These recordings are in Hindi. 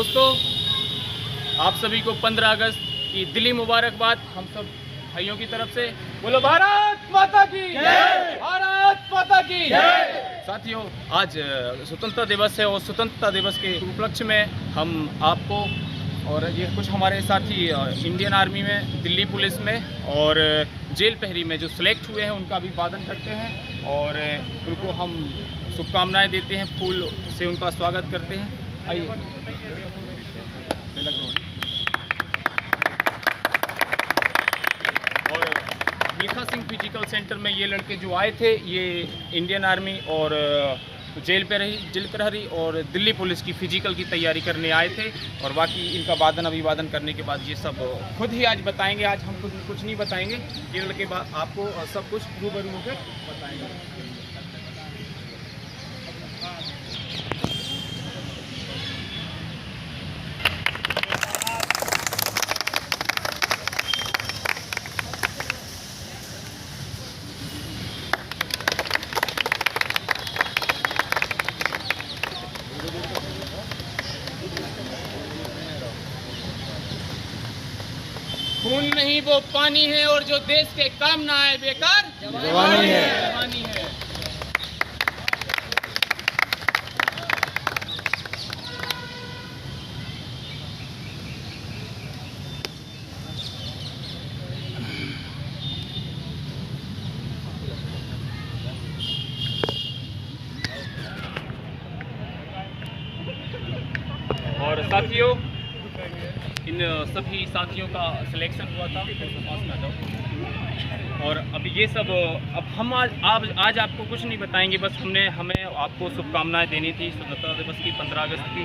दोस्तों, आप सभी को 15 अगस्त की दिली मुबारकबाद हम सब भाइयों की तरफ से। बोलो भारत माता की जय, भारत माता की जय। साथियों, आज स्वतंत्रता दिवस है और स्वतंत्रता दिवस के उपलक्ष्य में हम आपको और ये कुछ हमारे साथी इंडियन आर्मी में, दिल्ली पुलिस में और जेल प्रहरी में जो सिलेक्ट हुए हैं उनका अभिवादन करते हैं और उनको हम शुभकामनाएं देते हैं, फूल से उनका स्वागत करते हैं। आइए। और मिल्खा सिंह फिजिकल सेंटर में ये लड़के जो आए थे, ये इंडियन आर्मी और जेल प्रहरी और दिल्ली पुलिस की फिजिकल की तैयारी करने आए थे और बाकी इनका वादन अभिवादन करने के बाद ये सब खुद ही आज बताएंगे। आज हम खुद कुछ नहीं बताएंगे, ये लड़के आपको सब कुछ रूबरू होकर बताएंगे। खून नहीं वो पानी है और जो देश के काम ना आए बेकार जवानी है। और साथियों, इन सभी साथियों का सिलेक्शन हुआ था और अब ये सब अब हम आज आपको कुछ नहीं बताएंगे, बस हमें आपको शुभकामनाएं देनी थी स्वतंत्रता दिवस की 15 अगस्त की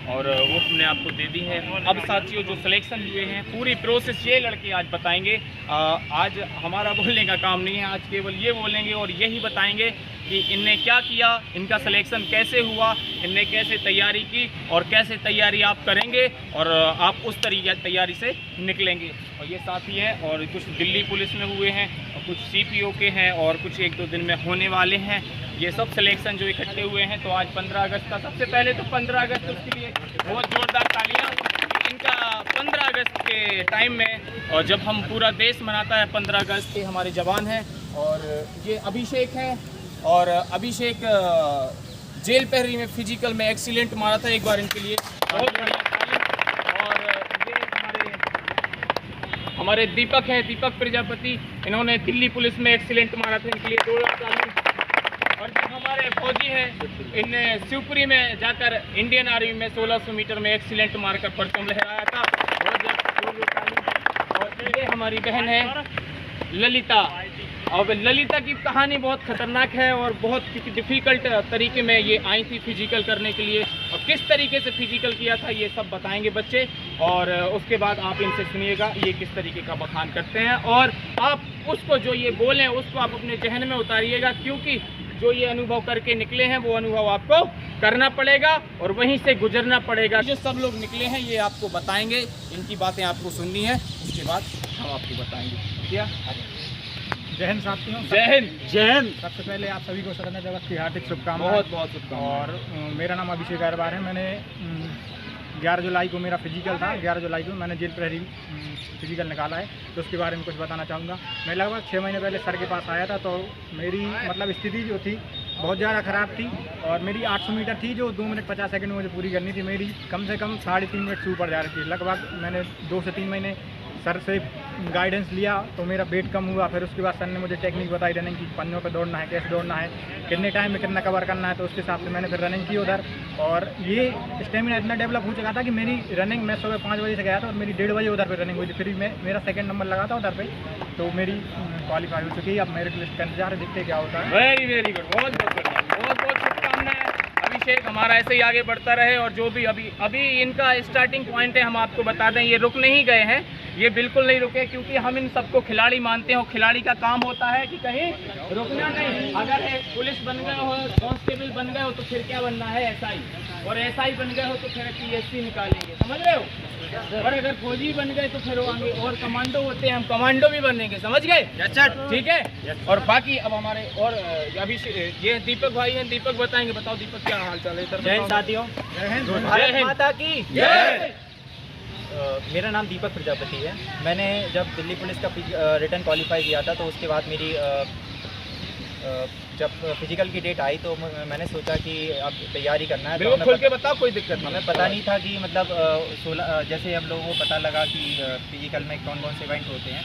और वो हमने आपको दे दी है। अब साथियों, जो सिलेक्शन हुए हैं पूरी प्रोसेस ये लड़के आज बताएंगे। आज हमारा बोलने का काम नहीं है, आज केवल ये बोलेंगे और यही बताएंगे कि इनने क्या किया, इनका सिलेक्शन कैसे हुआ, इनने कैसे तैयारी की और कैसे तैयारी आप करेंगे और आप उस तरीके तैयारी से निकलेंगे। और ये साथी हैं और कुछ दिल्ली पुलिस में हुए हैं और कुछ CPO के हैं और कुछ 1-2 दिन में होने वाले हैं। ये सब सिलेक्शन जो इकट्ठे हुए हैं, तो आज 15 अगस्त का सबसे पहले तो 15 अगस्त उसके लिए बहुत ज़ोरदार तालियाँ। इनका 15 अगस्त के टाइम में और जब हम पूरा देश मनाता है 15 अगस्त के हमारे जवान हैं और ये अभिषेक हैं और अभिषेक जेल प्रहरी में फिजिकल में एक्सीलेंट मारा था, एक बार इनके लिए बहुत बढ़िया तालीम। और ये हमारे दीपक हैं, दीपक प्रजापति, इन्होंने दिल्ली पुलिस में एक्सीलेंट मारा था, इनके लिए 2 तालीम। और जो हमारे फौजी हैं, इनने शिवपुरी में जाकर इंडियन आर्मी में 1600 मीटर में एक्सीलेंट मारकर परचम लहराया था, बहुत तालीम। और ये हमारी बहन है ललिता, और ललिता की कहानी बहुत ख़तरनाक है और बहुत डिफ़िकल्ट तरीके में ये आई थी फिजिकल करने के लिए और किस तरीके से फिजिकल किया था ये सब बताएंगे बच्चे। और उसके बाद आप इनसे सुनिएगा ये किस तरीके का बखान करते हैं और आप उसको जो ये बोलें उसको आप अपने जहन में उतारिएगा, क्योंकि जो ये अनुभव करके निकले हैं वो अनुभव आपको करना पड़ेगा और वहीं से गुजरना पड़ेगा। जो सब लोग निकले हैं ये आपको बताएंगे, इनकी बातें आपको सुननी है, उसके बाद हम आपको बताएंगे। क्या जय हिंद साथियों, जय हिंद। जय हिंद। सबसे पहले आप सभी को स्वतंत्रता दिवस की हार्दिक शुभकामनाएं। बहुत बहुत शुभकामनाएं। और मेरा नाम अभिषेक अग्रवाल है। मैंने 11 जुलाई को मेरा फिजिकल था, 11 जुलाई को मैंने जेल प्रहरी फिजिकल निकाला है, तो उसके बारे में कुछ बताना चाहूँगा। मैं लगभग 6 महीने पहले सर के पास आया था, तो मेरी मतलब स्थिति जो थी बहुत ज़्यादा ख़राब थी और मेरी 800 मीटर थी जो 2 मिनट 50 सेकंड में मुझे पूरी करनी थी। मेरी कम से कम 3.5 मिनट से ऊपर जा रही थी। लगभग मैंने 2 से 3 महीने सर से गाइडेंस लिया तो मेरा वेट कम हुआ। फिर उसके बाद सर ने मुझे टेक्निक बताई रनिंग की, पंजों पे दौड़ना है, कैसे दौड़ना है, कितने टाइम में कितना कवर करना है, तो उसके हिसाब से मैंने फिर रनिंग की उधर। और ये स्टेमिना इतना डेवलप हो चुका था कि मेरी रनिंग, मैं सुबह 5 बजे से गया था और मेरी 1:30 बजे उधर पर रनिंग हुई थी। फिर मेरा 2nd नंबर लगा था उधर पे, तो मेरी क्वालिफाई हो चुकी है। अब मेरे लिस्ट का इंतजार है, देखते क्या होता है। वेरी गुड, बहुत बहुत बढ़िया, बहुत बहुत शुभकामनाएं। अभिषेक हमारा ऐसे ही आगे बढ़ता रहे और जो भी अभी इनका स्टार्टिंग पॉइंट है, हम आपको बता दें, ये रुक नहीं गए हैं, ये बिल्कुल नहीं रुके, क्योंकि हम इन सबको खिलाड़ी मानते हैं और खिलाड़ी का काम होता है कि कहीं रुकना नहीं। अगर पुलिस बन गए हो, कांस्टेबल बन गए हो तो फिर क्या बनना है, SI, और SI बन गए हो तो फिर PSC निकालेंगे, समझ रहे हो। और अगर फौजी बन गए तो फिर वो आगे और कमांडो होते हैं, हम कमांडो भी बनेंगे, समझ गए? ठीक है। और बाकी अब हमारे और अभी ये दीपक भाई हैं, दीपक बताएंगे। बताओ दीपक, क्या हाल चाल है इधर? जय हिंद साथियों, भारत माता की जय। मेरा नाम दीपक प्रजापति है। मैंने जब दिल्ली पुलिस का रिटर्न क्वालिफाई किया था तो उसके बाद मेरी जब फिजिकल की डेट आई तो मैंने सोचा कि अब तैयारी करना है। बिल्कुल, खुल के बताओ, कोई दिक्कत नहीं। हमें पता नहीं था कि मतलब 16 जैसे हम लोगों को पता लगा कि फिजिकल में कौन कौन से इवेंट होते हैं,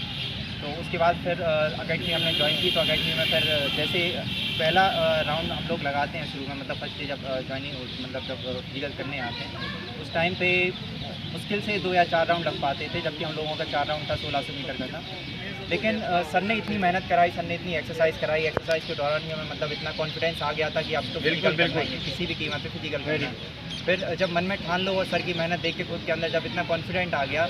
तो उसके बाद फिर अकेडमी हमने ज्वाइन की। तो अकेडमी में फिर जैसे पहला राउंड हम लोग लगाते हैं शुरू में, मतलब फर्स्ट डे जब ज्वाइनिंग होती, मतलब जब फिजिकल करने आते हैं उस टाइम पे मुश्किल से 2 या 4 राउंड लग पाते थे, जबकि हम लोगों का 4 राउंड था 1600 मीटर का था। लेकिन सर ने इतनी मेहनत कराई, सर ने इतनी एक्सरसाइज कराई, एक्सरसाइज के दौरान ही हमें मतलब इतना कॉन्फिडेंस आ गया था कि अब तो फिजिकल करना ही है, किसी भी कीमत पे फिजिकल करना है। फिर जब मन में ठान लो और सर की मेहनत देख के खुद के अंदर जब इतना कॉन्फिडेंट आ गया,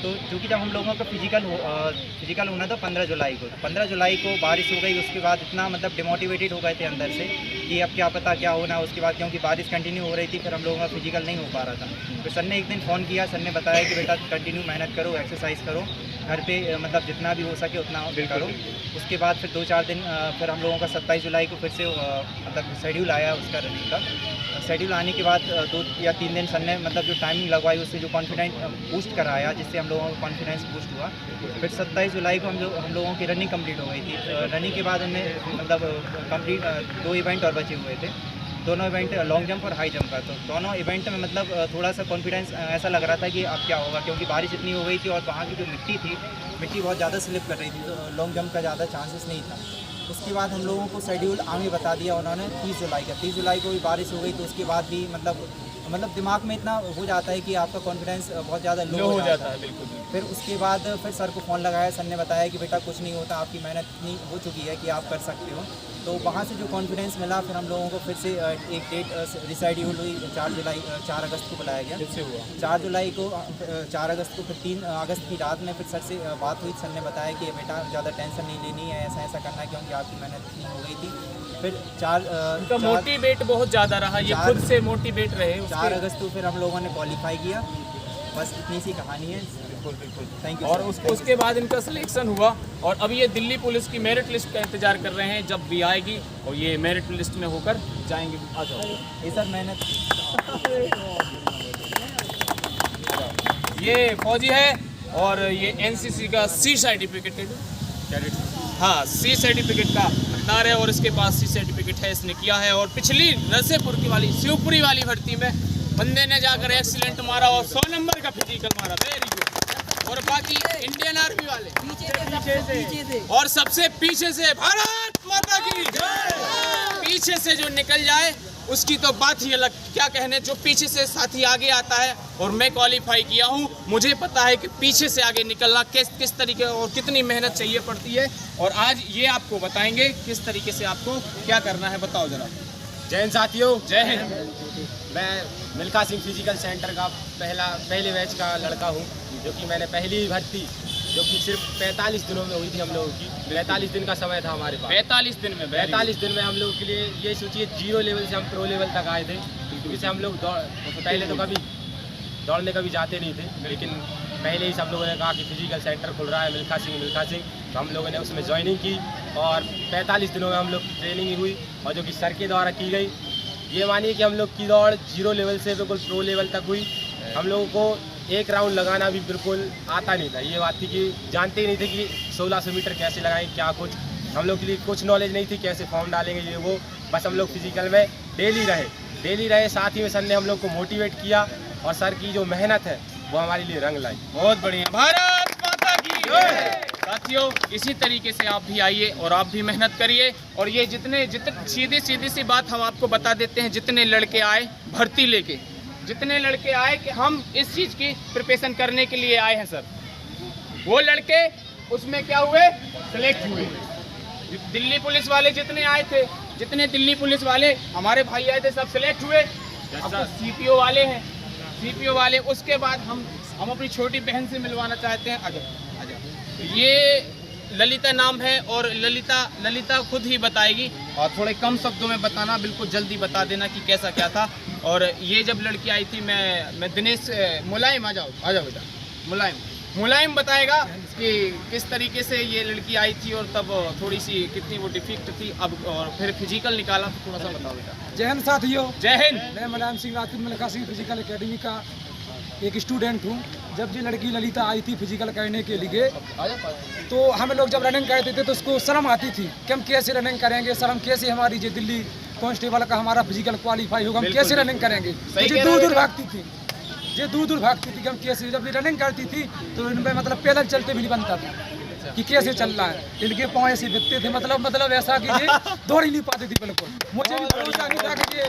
तो क्योंकि जब हम लोगों का फिजिकल होना था 15 जुलाई को, 15 जुलाई को बारिश हो गई। उसके बाद इतना मतलब डिमोटिवेटेड हो गए थे अंदर से कि अब क्या पता क्या होना उसके बाद, क्योंकि बारिश कंटिन्यू हो रही थी, फिर हम लोगों का फिजिकल नहीं हो पा रहा था। तो सर ने एक दिन फ़ोन किया, सर ने बताया कि बेटा कंटिन्यू मेहनत करो, एक्सरसाइज करो, घर पे मतलब जितना भी हो सके उतना करो। उसके बाद फिर 2-4 दिन फिर हम लोगों का 27 जुलाई को फिर से मतलब शेड्यूल आया उसका रनिंग का। शेड्यूल आने के बाद 2 या 3 दिन सर ने मतलब जो टाइमिंग लगवाई उससे जो कॉन्फिडेंस बूस्ट कराया, जिससे हम लोगों का कॉन्फिडेंस बूस्ट हुआ। फिर 27 जुलाई को हम लोगों की रनिंग कंप्लीट हो गई थी। रनिंग के बाद हमने मतलब कंप्लीट 2 इवेंट और बचे हुए थे, दोनों इवेंट लॉन्ग जंप और हाई जंप का। तो दोनों इवेंट में मतलब थोड़ा सा कॉन्फिडेंस ऐसा लग रहा था कि अब क्या होगा, क्योंकि बारिश इतनी हो गई थी और वहाँ की जो मिट्टी थी, मिट्टी बहुत ज़्यादा स्लिप कर रही थी, तो लॉन्ग जंप का ज़्यादा चांसेस नहीं था। उसके बाद हम लोगों को शेड्यूल आगे बता दिया उन्होंने 30 जुलाई का। 30 जुलाई को भी बारिश हो गई, तो उसके बाद भी मतलब दिमाग में इतना हो जाता है कि आपका कॉन्फिडेंस बहुत ज़्यादा लो हो जाता है। बिल्कुल। फिर उसके बाद फिर सर को फ़ोन लगाया, सर ने बताया कि बेटा कुछ नहीं होता, आपकी मेहनत इतनी हो चुकी है कि आप कर सकते हो। तो वहाँ से जो कॉन्फिडेंस मिला, फिर हम लोगों को फिर से एक डेट रिशेड्यूल हुई, 4 अगस्त को बुलाया गया। जिससे हुआ 4 जुलाई को 4 अगस्त को, फिर 3 अगस्त की रात में फिर सर से बात हुई। सर ने बताया कि बेटा ज़्यादा टेंशन नहीं लेनी है, ऐसा ऐसा करना है, क्योंकि आपकी मेहनत इतनी हो गई थी। फिर 4 मोटिवेट बहुत ज़्यादा रहा, ये खुद से मोटिवेट रहे। 4 अगस्त को फिर हम लोगों ने क्वालिफाई किया। बस इतनी सी कहानी है। बिल्कुल, थैंक यू। और उसके बाद इनका सिलेक्शन हुआ और अब ये दिल्ली पुलिस की मेरिट लिस्ट का इंतजार कर रहे हैं, जब भी आएगी और ये मेरिट लिस्ट में होकर जाएंगे। आ जाओ। ये सर मेहनत, ये फौजी है और ये एनसीसी का सी सर्टिफिकेट है, हाँ सी सर्टिफिकेट का हकदार है और इसके पास सी सर्टिफिकेट है, इसने किया है। और पिछली नरसेपुर की वाली शिवपुरी वाली भर्ती में बंदे ने जाकर एक्सीलेंट मारा और 100 नंबर का फिजिकल मारा, वेरी गुड। और बाकी इंडियन आर्मी वाले पीछे से और सबसे पीछे से भारत माता की पीछे से जो निकल जाए उसकी तो बात ही अलग, क्या कहने। जो पीछे से साथी आगे आता है, और मैं क्वालिफाई किया हूँ, मुझे पता है कि पीछे से आगे निकलना किस तरीके और कितनी मेहनत चाहिए पड़ती है। और आज ये आपको बताएंगे किस तरीके से आपको क्या करना है, बताओ जरा। जय हिंद साथियों। जय हिंद। मैं मिल्खा सिंह फिजिकल सेंटर का पहले बैच का लड़का हूँ, जो कि मैंने पहली भर्ती जो कि सिर्फ 45 दिनों में हुई थी हम लोगों की। 45 दिन का समय था हमारे पास। 45 दिन में 45 दिन में हम लोगों के लिए ये सोचिए 0 लेवल से हम प्रो लेवल तक आए थे, क्योंकि हम लोग पहले तो कभी दौड़ने कभी जाते नहीं थे, लेकिन पहले ही सब लोगों ने कहा कि फिजिकल सेंटर खुल रहा है मिल्खा सिंह, तो हम लोगों ने उसमें ज्वाइनिंग की और 45 दिनों में हम लोग ट्रेनिंग हुई और जो कि सर के द्वारा की गई। ये मानिए कि हम लोग की दौड़ 0 लेवल से बिल्कुल प्रो लेवल तक हुई। हम लोगों को एक राउंड लगाना भी बिल्कुल आता नहीं था। ये बात थी कि जानते ही नहीं थे कि 1600 मीटर कैसे लगाएं, क्या कुछ हम लोग के लिए कुछ नॉलेज नहीं थी, कैसे फॉर्म डालेंगे ये वो। बस हम लोग फिजिकल में डेली रहे। साथ ही में सर ने हम लोग को मोटिवेट किया और सर की जो मेहनत है वो हमारे लिए रंग लाई। बहुत बढ़िया, भारत माता की। साथियों, इसी तरीके से आप भी आइए और आप भी मेहनत करिए। और ये जितने सीधी सी बात हम आपको बता देते हैं, जितने लड़के आए भर्ती लेके, जितने लड़के आए कि हम इस चीज़ की प्रिपरेशन करने के लिए आए हैं सर, वो लड़के उसमें क्या हुए, सेलेक्ट हुए। दिल्ली पुलिस वाले जितने आए थे, जितने दिल्ली पुलिस वाले हमारे भाई आए थे, सब सेलेक्ट हुए। अब तो सीपीओ वाले हैं, सीपीओ वाले। उसके बाद हम अपनी छोटी बहन से मिलवाना चाहते हैं। आजा। ये ललिता नाम है और ललिता खुद ही बताएगी और थोड़े कम शब्दों में बताना, बिल्कुल जल्दी बता देना कि कैसा क्या था। और ये जब लड़की आई थी, मैं दिनेश मुलायम आ जाओ बेटा, मुलायम बताएगा कि किस तरीके से ये लड़की आई थी और तब थोड़ी सी कितनी वो डिफिक्ट थी, अब और फिर फिजिकल निकाला, तो थोड़ा सा बताओ बेटा। जय हिंद साथियों, जय हिंद। मैं मुलायम सिंह राजपूत मिल्खा सिंह फिजिकल एकेडमी का एक स्टूडेंट हूँ। जब ये लड़की ललिता आई थी फिजिकल करने के लिए, तो हम लोग जब रनिंग करते थे तो उसको शर्म आती थी कि हम कैसे रनिंग करेंगे, शर्म कैसे हमारी जो दिल्ली कांस्टेबल का हमारा फिजिकल क्वालिफाई होगा, हम कैसे रनिंग करेंगे। मुझे दूर भागती थी, ये दूर भागती थी कि हम कैसे, जब ये रनिंग करती थी तो इनमें मतलब पैदल चलते भी नहीं बनता था कि कैसे चल रहा है, इनके पाँव ऐसे बिकते थे, मतलब ऐसा कि ये दौड़ ही नहीं पाती थी बिल्कुल। मुझे भी भरोसा नहीं था कि ये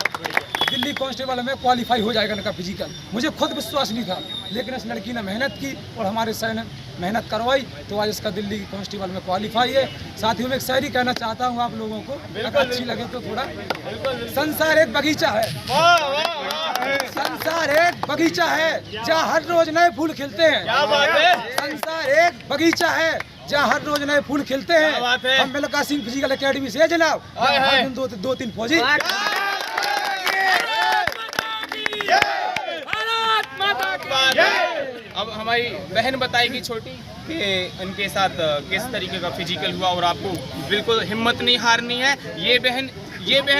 दिल्ली कांस्टेबल में क्वालिफाई हो जाएगा इनका फिजिकल, मुझे खुद विश्वास नहीं था। लेकिन इस लड़की ने मेहनत की और हमारे सर ने मेहनत करवाई, तो आज इसका दिल्ली कांस्टेबल में क्वालिफाई है। साथ ही मैं एक शायरी कहना चाहता हूँ आप लोगों को, अगर अच्छी लगे तो थोड़ा। संसार एक बगीचा है, संसार एक बगीचा है जहाँ हर रोज नए फूल खिलते हैं। संसार एक बगीचा है जहाँ हर रोज नए फूल खिलते हैं। हम मिल्खा सिंह फिजिकल एकेडमी से जनाब, हर दिन दो तीन फौजी। अब हमारी बहन बताएगी छोटी कि उनके साथ किस तरीके का फिजिकल हुआ और आपको बिल्कुल हिम्मत नहीं हारनी है। ये बहन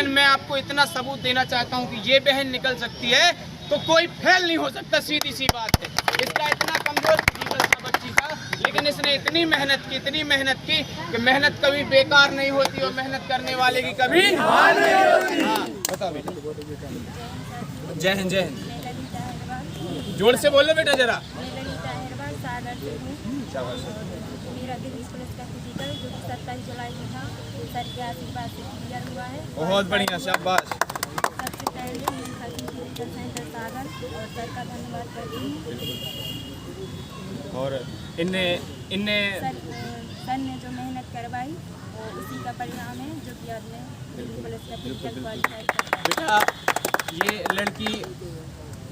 मैं आपको इतना सबूत देना चाहता हूँ कि ये बहन निकल सकती है तो कोई फेल नहीं हो सकता, सीधी सी बात है। इसका इतना कमजोर फिजिकल था बच्ची का, लेकिन इसने इतनी मेहनत की कि मेहनत कभी बेकार नहीं होती और मेहनत करने वाले की कभी हार नहीं होती। बता बेटा। जय हिंद, जय हिंद। जोर से बोलो बेटा जरा। मेरा दिल्ली पुलिस का फिजिकल जो कि 27 जुलाई को था, सर के आशीर्वाद से क्लियर हुआ है। बहुत बढ़िया, शाबाश। सबसे पहले मिल्खा सिंह फिजिकल सेंटर सागर और सर का धन्यवाद करती हूँ। और इनने सर ने जो मेहनत करवाई और उसी का परिणाम है जो कि आज मैं दिल्ली पुलिस का फिजिकल क्वालिफाई करता हूँ। बेटा ये लड़की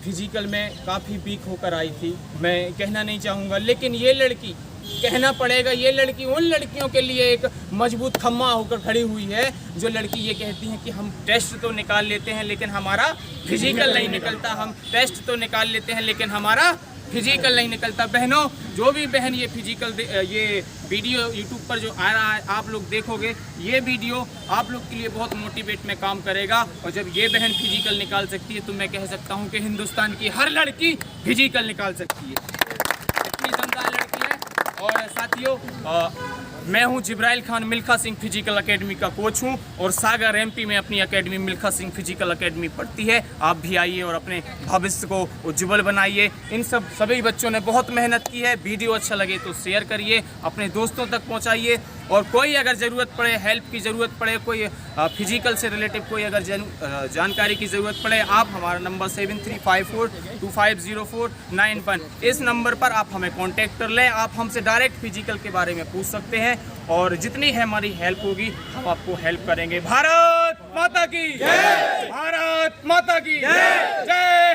फिजिकल में काफ़ी वीक होकर आई थी, मैं कहना नहीं चाहूँगा, लेकिन ये लड़की, कहना पड़ेगा, ये लड़की उन लड़कियों के लिए एक मजबूत खम्मा होकर खड़ी हुई है जो लड़की ये कहती हैं कि हम टेस्ट तो निकाल लेते हैं लेकिन हमारा फिजिकल नहीं निकलता, हम टेस्ट तो निकाल लेते हैं लेकिन हमारा फिजिकल नहीं निकलता। बहनों, जो भी बहन ये फिजिकल ये वीडियो यूट्यूब पर जो आ रहा है आप लोग देखोगे, ये वीडियो आप लोग के लिए बहुत मोटिवेट में काम करेगा। और जब ये बहन फिजिकल निकाल सकती है तो मैं कह सकता हूँ कि हिंदुस्तान की हर लड़की फिजिकल निकाल सकती है। इतनी दमदार लड़की है। और साथियों, मैं हूं जिब्राइल खान, मिल्खा सिंह फिजिकल एकेडमी का कोच हूं और सागर एमपी में अपनी academy Milkha Singh physical academy पढ़ती है। आप भी आइए और अपने भविष्य को उज्ज्वल बनाइए। इन सभी बच्चों ने बहुत मेहनत की है। वीडियो अच्छा लगे तो शेयर करिए, अपने दोस्तों तक पहुंचाइए। और कोई अगर ज़रूरत पड़े, हेल्प की ज़रूरत पड़े, कोई फिजिकल से रिलेटिव कोई अगर जानकारी की ज़रूरत पड़े, आप हमारा नंबर 7354250491, इस नंबर पर आप हमें कांटेक्ट कर लें। आप हमसे डायरेक्ट फिजिकल के बारे में पूछ सकते हैं और जितनी है हमारी हेल्प होगी हम आपको हेल्प करेंगे। भारत माता की जय, भारत माता की जय, जय।